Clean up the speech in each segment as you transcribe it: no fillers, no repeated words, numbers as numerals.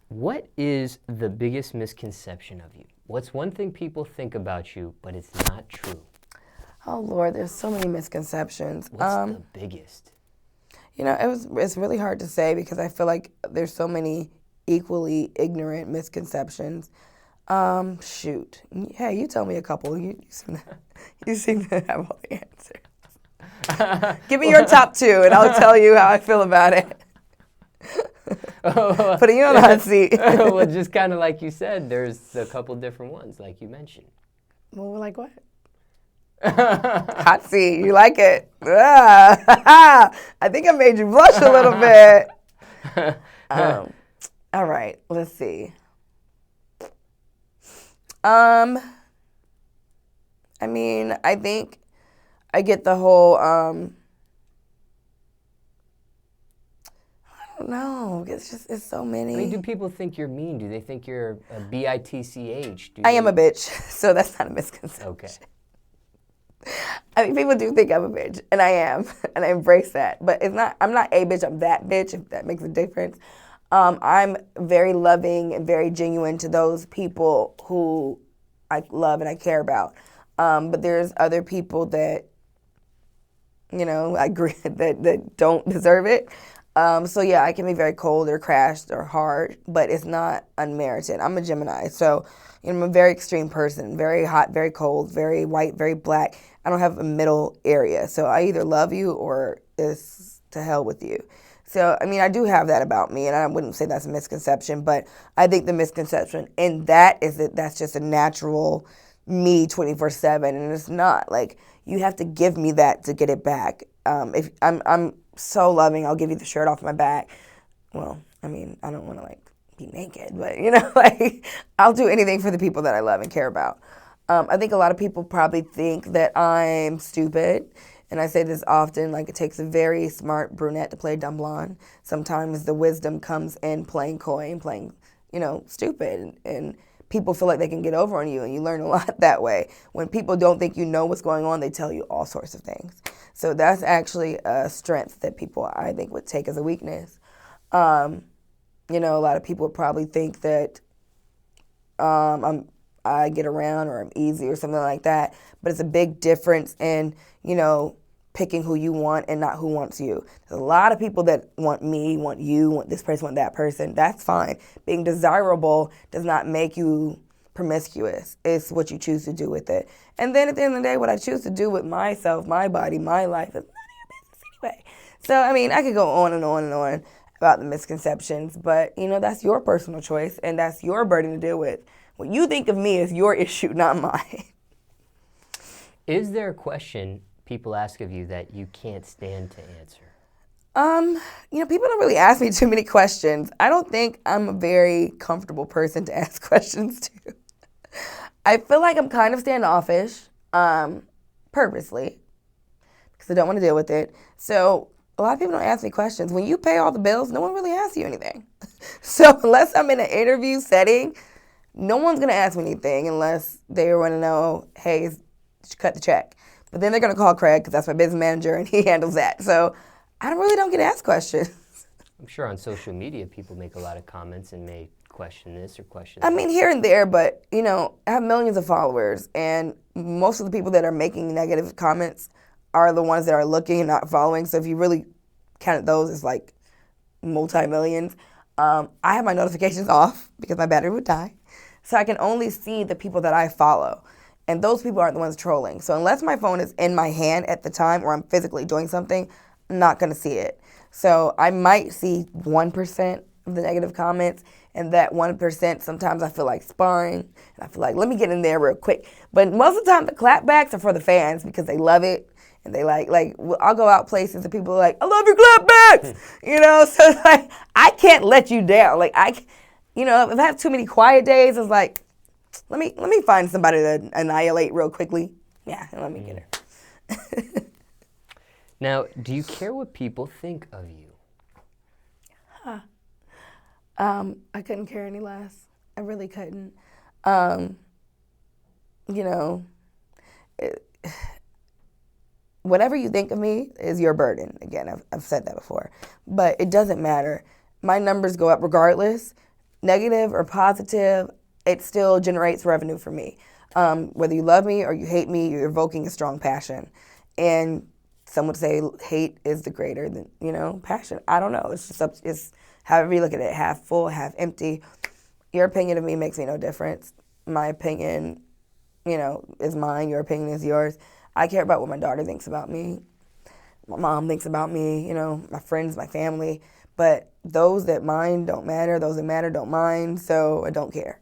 What is the biggest misconception of you? What's one thing people think about you, but it's not true? Oh Lord, there's so many misconceptions. What's the biggest? It's really hard to say because I feel like there's so many equally ignorant misconceptions. Shoot. Hey, you tell me a couple. You seem to have all the answers. Give me your top two, and I'll tell you how I feel about it. Putting you on the hot seat. Well, just kind of like you said, there's a couple different ones, like you mentioned. Well, like what? Hot seat. You like it? I think I made you blush a little bit. All right. Let's see. I mean, I think I get the whole, I don't know. It's so many. I mean, do people think you're mean? Do they think you're a bitch? I am a bitch, so that's not a misconception. Okay. I mean, people do think I'm a bitch, and I am, and I embrace that. But I'm not a bitch, I'm that bitch, if that makes a difference. I'm very loving and very genuine to those people who I love and I care about. But there's other people that, I agree that don't deserve it. So yeah, I can be very cold or crashed or hard, but it's not unmerited. I'm a Gemini, so I'm a very extreme person, very hot, very cold, very white, very black. I don't have a middle area, so I either love you or it's to hell with you. So, I mean, I do have that about me, and I wouldn't say that's a misconception, but I think the misconception in that is that that's just a natural me 24/7, and it's not. Like, you have to give me that to get it back. If I'm so loving, I'll give you the shirt off my back. Well, I mean, I don't want to, be naked, but, I'll do anything for the people that I love and care about. I think a lot of people probably think that I'm stupid. And I say this often, it takes a very smart brunette to play a dumb blonde. Sometimes the wisdom comes in playing coy and playing, stupid. And people feel like they can get over on you, and you learn a lot that way. When people don't think you know what's going on, they tell you all sorts of things. So that's actually a strength that people, I think, would take as a weakness. A lot of people would probably think that I get around or I'm easy or something like that. But it's a big difference in, picking who you want and not who wants you. There's a lot of people that want me, want you, want this person, want that person. That's fine. Being desirable does not make you promiscuous. It's what you choose to do with it. And then at the end of the day, what I choose to do with myself, my body, my life is none of your business anyway. So, I mean, I could go on and on and on about the misconceptions, but, that's your personal choice and that's your burden to deal with. What you think of me is your issue, not mine. Is there a question people ask of you that you can't stand to answer? People don't really ask me too many questions. I don't think I'm a very comfortable person to ask questions to. I feel like I'm kind of standoffish, purposely, because I don't want to deal with it. So a lot of people don't ask me questions. When you pay all the bills, no one really asks you anything. So unless I'm in an interview setting, no one's going to ask me anything unless they want to know, hey, cut the check. But then they're going to call Craig because that's my business manager and he handles that. So I don't get asked questions. I'm sure on social media people make a lot of comments and may question this or question that. I mean, here and there, but, I have millions of followers. And most of the people that are making negative comments are the ones that are looking and not following. So if you really count those as multi-millions, I have my notifications off because my battery would die. So I can only see the people that I follow. And those people aren't the ones trolling. So unless my phone is in my hand at the time or I'm physically doing something, I'm not going to see it. So I might see 1% of the negative comments. And that 1%, sometimes I feel like sparring. And I feel like, let me get in there real quick. But most of the time, the clapbacks are for the fans because they love it. And they I'll go out places and people are like, I love your clapbacks! So I can't let you down. If I have too many quiet days, it's like, let me find somebody to annihilate real quickly. Yeah, let me get her. Now, do you care what people think of you? I couldn't care any less. I really couldn't. Whatever you think of me is your burden. Again, I've said that before. But it doesn't matter. My numbers go up regardless. negative or positive, it still generates revenue for me. Whether you love me or you hate me, you're evoking a strong passion. And some would say hate is the greater than, passion. I don't know. It's just it's however you look at it, half full, half empty. Your opinion of me makes me no difference. My opinion, is mine. Your opinion is yours. I care about what my daughter thinks about me. My mom thinks about me, my friends, my family. But those that mind don't matter. Those that matter don't mind. So I don't care.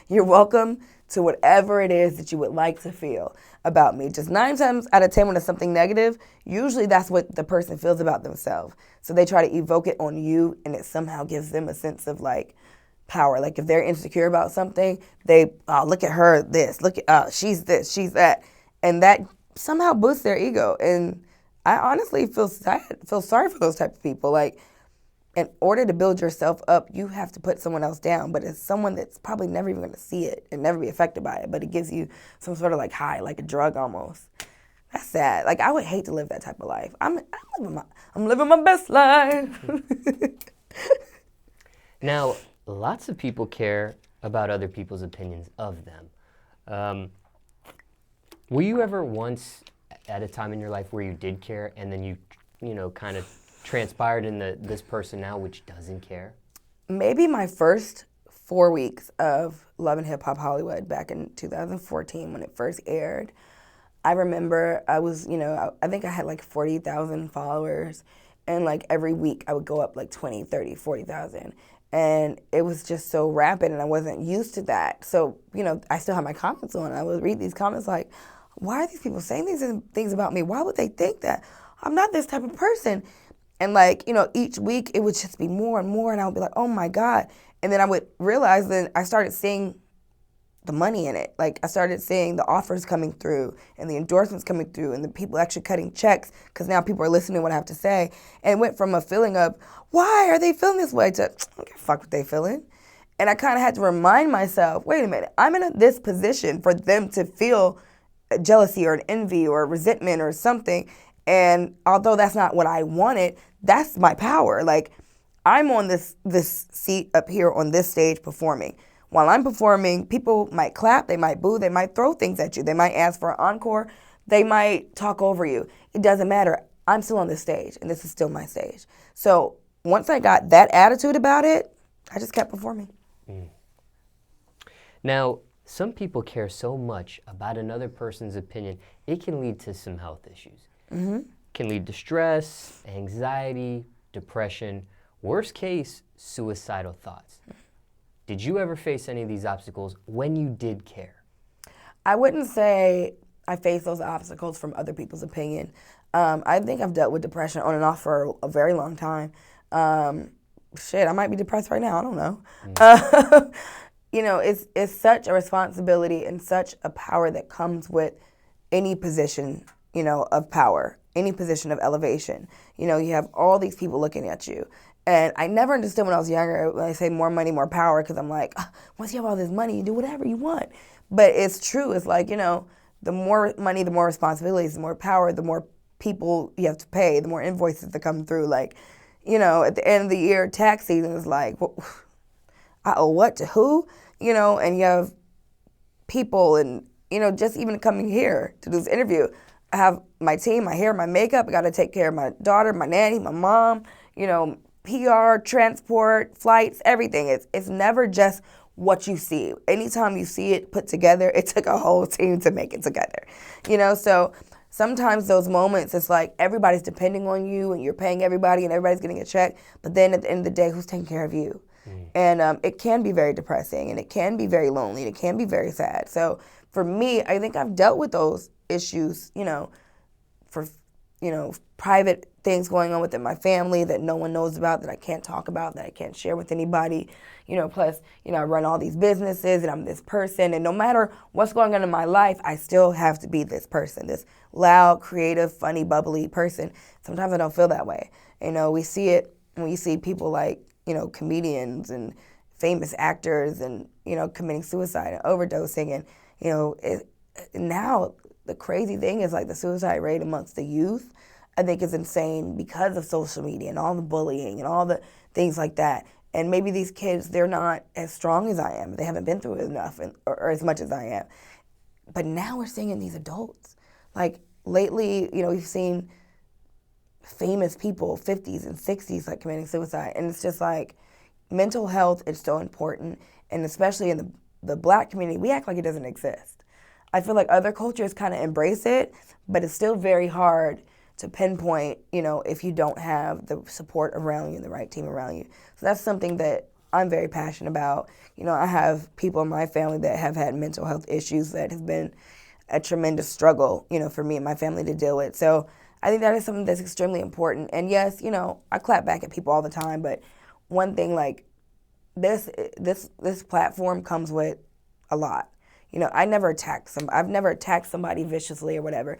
You're welcome to whatever it is that you would like to feel about me. Just 9 times out of 10 when it's something negative, usually that's what the person feels about themselves. So they try to evoke it on you, and it somehow gives them a sense of power. Like if they're insecure about something, they look at her look at she's this, she's that, and that somehow boosts their ego. And I honestly feel sorry for those type of people. In order to build yourself up, you have to put someone else down, but it's someone that's probably never even going to see it and never be affected by it, but it gives you some sort of high, like a drug almost. That's sad. I would hate to live that type of life. I'm living my best life. Now, lots of people care about other people's opinions of them. Were you ever once at a time in your life where you did care, and then you kind of transpired in this person now which doesn't care? Maybe my first 4 weeks of Love and Hip Hop Hollywood back in 2014 when it first aired. I remember I was, I think I had 40,000 followers, and every week I would go up 20, 30, 40,000. And it was just so rapid, and I wasn't used to that. So, I still have my comments on. I would read these comments why are these people saying these things about me? Why would they think that? I'm not this type of person. And each week it would just be more and more, and I would be like, oh my God. And then I would realize that I started seeing the money in it. I started seeing the offers coming through and the endorsements coming through and the people actually cutting checks because now people are listening to what I have to say. And it went from a feeling of, why are they feeling this way, to, I don't give a fuck what they feeling. And I kind of had to remind myself, wait a minute, I'm in this position for them to feel jealousy or an envy or resentment or something. And although that's not what I wanted, that's my power. I'm on this seat up here on this stage performing. While I'm performing, people might clap, they might boo, they might throw things at you, they might ask for an encore, they might talk over you. It doesn't matter. I'm still on this stage, and this is still my stage. So once I got that attitude about it, I just kept performing. Now, some people care so much about another person's opinion, it can lead to some health issues. Mm-hmm. Can lead to stress, anxiety, depression, worst case, suicidal thoughts. Did you ever face any of these obstacles when you did care? I wouldn't say I faced those obstacles from other people's opinion. I think I've dealt with depression on and off for a very long time. I might be depressed right now. I don't know. It's such a responsibility and such a power that comes with any position, of power, any position of elevation. You have all these people looking at you. And I never understood when I was younger, when I say more money, more power, because I'm like, once you have all this money, you do whatever you want. But it's true. It's the more money, the more responsibilities, the more power, the more people you have to pay, the more invoices that come through. At the end of the year, tax season is I owe what to who? And you have people and, just even coming here to do this interview, I have my team, my hair, my makeup. I got to take care of my daughter, my nanny, my mom, PR, transport, flights, everything. It's never just what you see. Anytime you see it put together, it took a whole team to make it together. So sometimes those moments, it's everybody's depending on you and you're paying everybody and everybody's getting a check. But then at the end of the day, who's taking care of you? And it can be very depressing, and it can be very lonely, and it can be very sad. So for me, I think I've dealt with those issues, for, private things going on within my family that no one knows about, that I can't talk about, that I can't share with anybody. Plus, I run all these businesses, and I'm this person, and no matter what's going on in my life, I still have to be this person, this loud, creative, funny, bubbly person. Sometimes I don't feel that way. We see it when you see people comedians and famous actors and, committing suicide and overdosing. And, now the crazy thing is the suicide rate amongst the youth, I think, is insane because of social media and all the bullying and all the things like that. And maybe these kids, they're not as strong as I am. They haven't been through enough or as much as I am. But now we're seeing in these adults. Like lately, we've seen famous people, 50s and 60s, like committing suicide. And it's just like mental health is so important. And especially in the Black community, we act like it doesn't exist. I feel like other cultures kind of embrace it, but it's still very hard to pinpoint, if you don't have the support around you and the right team around you. So that's something that I'm very passionate about. I have people in my family that have had mental health issues that have been a tremendous struggle, for me and my family to deal with. So I think that is something that's extremely important. And yes, I clap back at people all the time, but one thing, like, this platform comes with a lot. I've never attacked somebody viciously or whatever.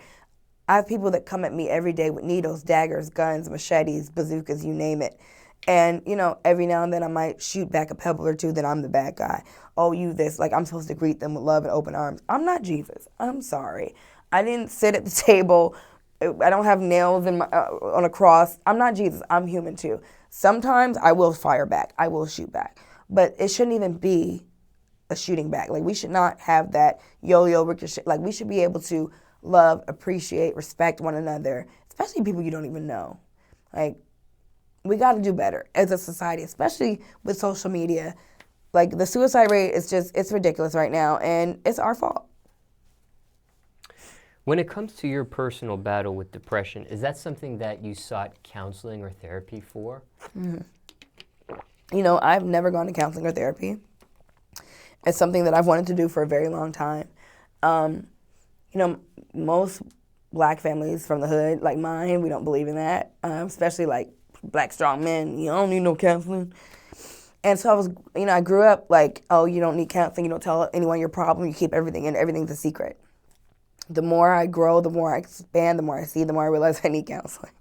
I have people that come at me every day with needles, daggers, guns, machetes, bazookas, you name it. And, every now and then I might shoot back a pebble or two, then I'm the bad guy. Oh, you this, like I'm supposed to greet them with love and open arms. I'm not Jesus. I'm sorry. I didn't sit at the table. I don't have nails on a cross. I'm not Jesus. I'm human too. Sometimes I will fire back. I will shoot back. But it shouldn't even be a shooting back. Like, we should not have that yo-yo ricochet. Like, we should be able to love, appreciate, respect one another, especially people you don't even know. Like, we got to do better as a society, especially with social media. Like, the suicide rate is it's ridiculous right now, and it's our fault. When it comes to your personal battle with depression, is that something that you sought counseling or therapy for? Mm-hmm. I've never gone to counseling or therapy. It's something that I've wanted to do for a very long time. Most Black families from the hood, like mine, we don't believe in that, especially like Black strong men. You don't need no counseling. And so I grew up like, oh, you don't need counseling. You don't tell anyone your problem. You keep everything, and everything's a secret. The more I grow, the more I expand, the more I see, the more I realize I need counseling.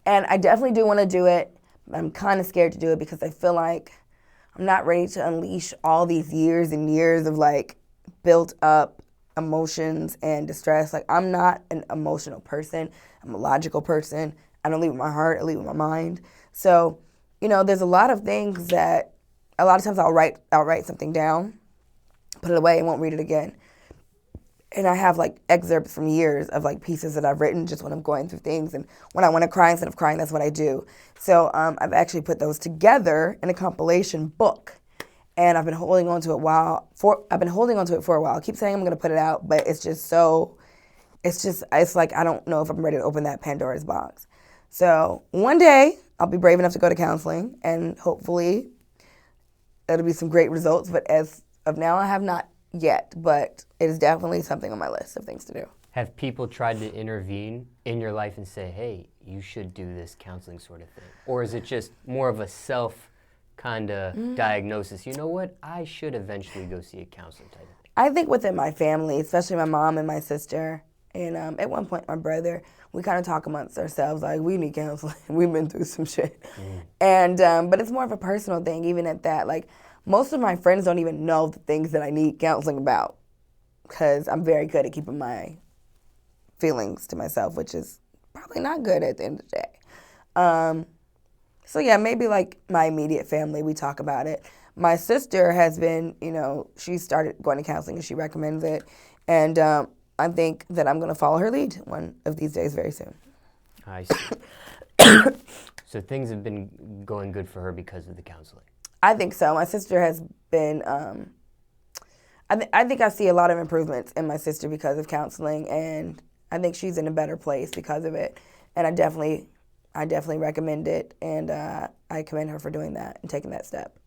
And I definitely do want to do it. I'm kind of scared to do it because I feel like I'm not ready to unleash all these years and years of like built up emotions and distress. Like, I'm not an emotional person. I'm a logical person. I don't lead with my heart. I lead with my mind. So, there's a lot of things that a lot of times I'll write something down, put it away, and won't read it again. And I have like excerpts from years of like pieces that I've written just when I'm going through things. And when I want to cry, instead of crying, that's what I do. So I've actually put those together in a compilation book. And I've been holding on to it for a while. I keep saying I'm going to put it out, but it's like I don't know if I'm ready to open that Pandora's box. So one day I'll be brave enough to go to counseling, and hopefully it'll be some great results. But as of now, I have not yet, but it is definitely something on my list of things to do. Have people tried to intervene in your life and say, hey, you should do this counseling sort of thing? Or is it just more of a self kind of diagnosis? You know what? I should eventually go see a counselor type of thing. I think within my family, especially my mom and my sister, and at one point my brother, we kind of talk amongst ourselves like, we need counseling. We've been through some shit. And but it's more of a personal thing, even at that. Like, most of my friends don't even know the things that I need counseling about, because I'm very good at keeping my feelings to myself, which is probably not good at the end of the day. So yeah, maybe like my immediate family, we talk about it. My sister has been, she started going to counseling and she recommends it. And I think that I'm going to follow her lead one of these days very soon. I see. So things have been going good for her because of the counseling. I think so. My sister has been, I think I see a lot of improvements in my sister because of counseling, and I think she's in a better place because of it. And I definitely recommend it, and I commend her for doing that and taking that step.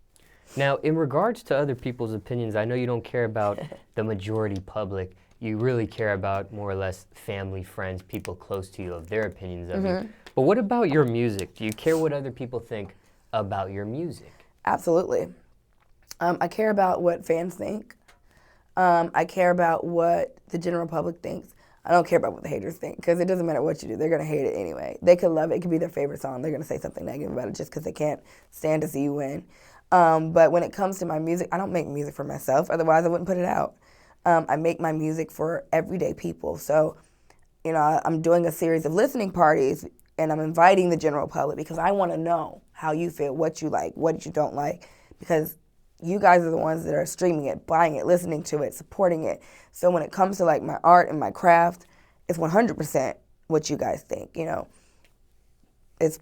Now, in regards to other people's opinions, I know you don't care about the majority public. You really care about more or less family, friends, people close to you, of their opinions of you. But what about your music? Do you care what other people think about your music? Absolutely. I care about what fans think. I care about what the general public thinks. I don't care about what the haters think, because it doesn't matter what you do. They're going to hate it anyway. They could love it. It could be their favorite song. They're going to say something negative about it just because they can't stand to see you win. But when it comes to my music, I don't make music for myself. Otherwise, I wouldn't put it out. I make my music for everyday people. So, I'm doing a series of listening parties and I'm inviting the general public because I want to know how you feel, what you like, what you don't like, because you guys are the ones that are streaming it, buying it, listening to it, supporting it. So when it comes to like my art and my craft, it's 100% what you guys think, you know.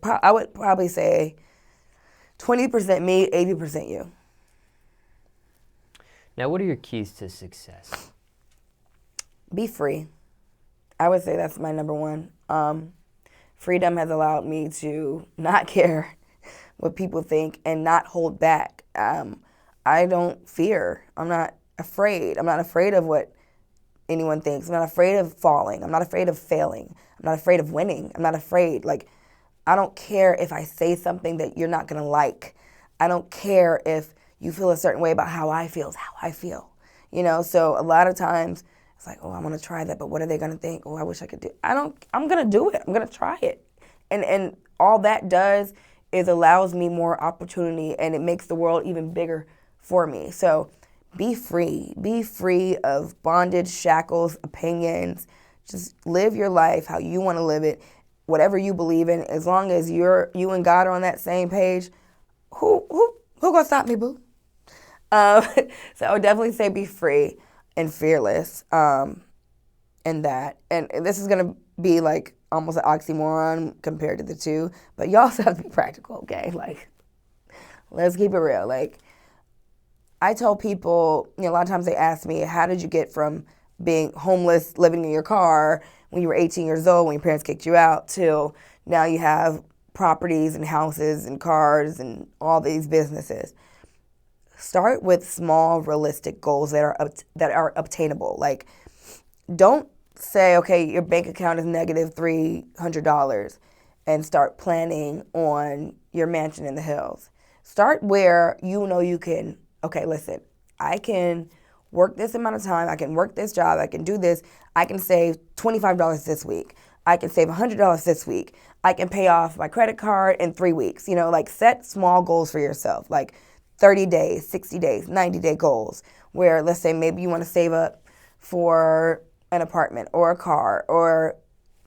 I would probably say 20% me, 80% you. Now, what are your keys to success? Be free. I would say that's my number one. Freedom has allowed me to not care what people think and not hold back. I don't fear. I'm not afraid. I'm not afraid of what anyone thinks. I'm not afraid of falling. I'm not afraid of failing. I'm not afraid of winning. I'm not afraid. Like, I don't care if I say something that you're not going to like. I don't care if you feel a certain way about how I feel is how I feel. You know, so a lot of times it's like, oh, I want to try that, but what are they going to think? Oh, I wish I could do it. I'm going to do it. I'm going to try it. And all that does is allows me more opportunity, and it makes the world even bigger for me. So be free. Be free of bondage, shackles, opinions. Just live your life how you want to live it, whatever you believe in. As long as you and God are on that same page, who gonna stop me, boo? So I would definitely say be free and fearless in that. And this is gonna be like almost an oxymoron compared to the two, but you also have to be practical, okay? Like, let's keep it real. Like, I tell people, you know, a lot of times they ask me, how did you get from being homeless, living in your car when you were 18 years old, when your parents kicked you out, till now you have properties and houses and cars and all these businesses? Start with small, realistic goals that are obtainable. Like, don't say, okay, your bank account is negative $300 and start planning on your mansion in the hills. Start where you know you can, okay, listen, I can work this amount of time, I can work this job, I can do this, I can save $25 this week, I can save $100 this week, I can pay off my credit card in 3 weeks. You know, like, set small goals for yourself, like 30 days, 60 days, 90-day goals, where let's say maybe you want to save up for an apartment or a car, or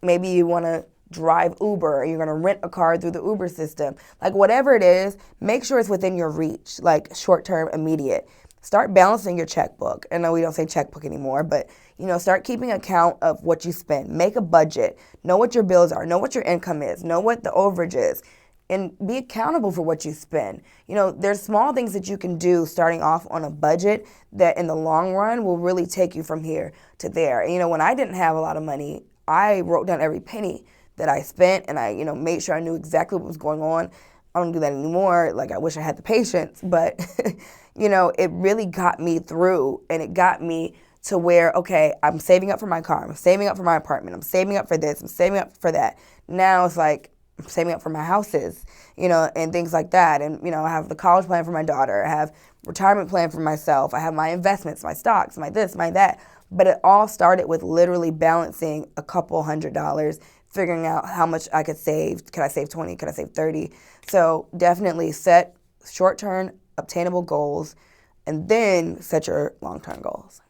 maybe you want to drive Uber, or you're going to rent a car through the Uber system. Like, whatever it is, make sure it's within your reach, like short-term, immediate. Start balancing your checkbook. I know we don't say checkbook anymore, but, you know, start keeping account of what you spend. Make a budget. Know what your bills are. Know what your income is. Know what the overage is. And be accountable for what you spend. You know, there's small things that you can do starting off on a budget that in the long run will really take you from here to there. And, you know, when I didn't have a lot of money, I wrote down every penny that I spent, and I, you know, made sure I knew exactly what was going on. I don't do that anymore. Like, I wish I had the patience, but, you know, it really got me through, and it got me to where, okay, I'm saving up for my car, I'm saving up for my apartment, I'm saving up for this, I'm saving up for that. Now it's like, I'm saving up for my houses, you know, and things like that. And, you know, I have the college plan for my daughter. I have retirement plan for myself. I have my investments, my stocks, my this, my that. But it all started with literally balancing a couple $100, figuring out how much I could save. Could I save 20? Could I save 30? So definitely set short-term obtainable goals, and then set your long-term goals.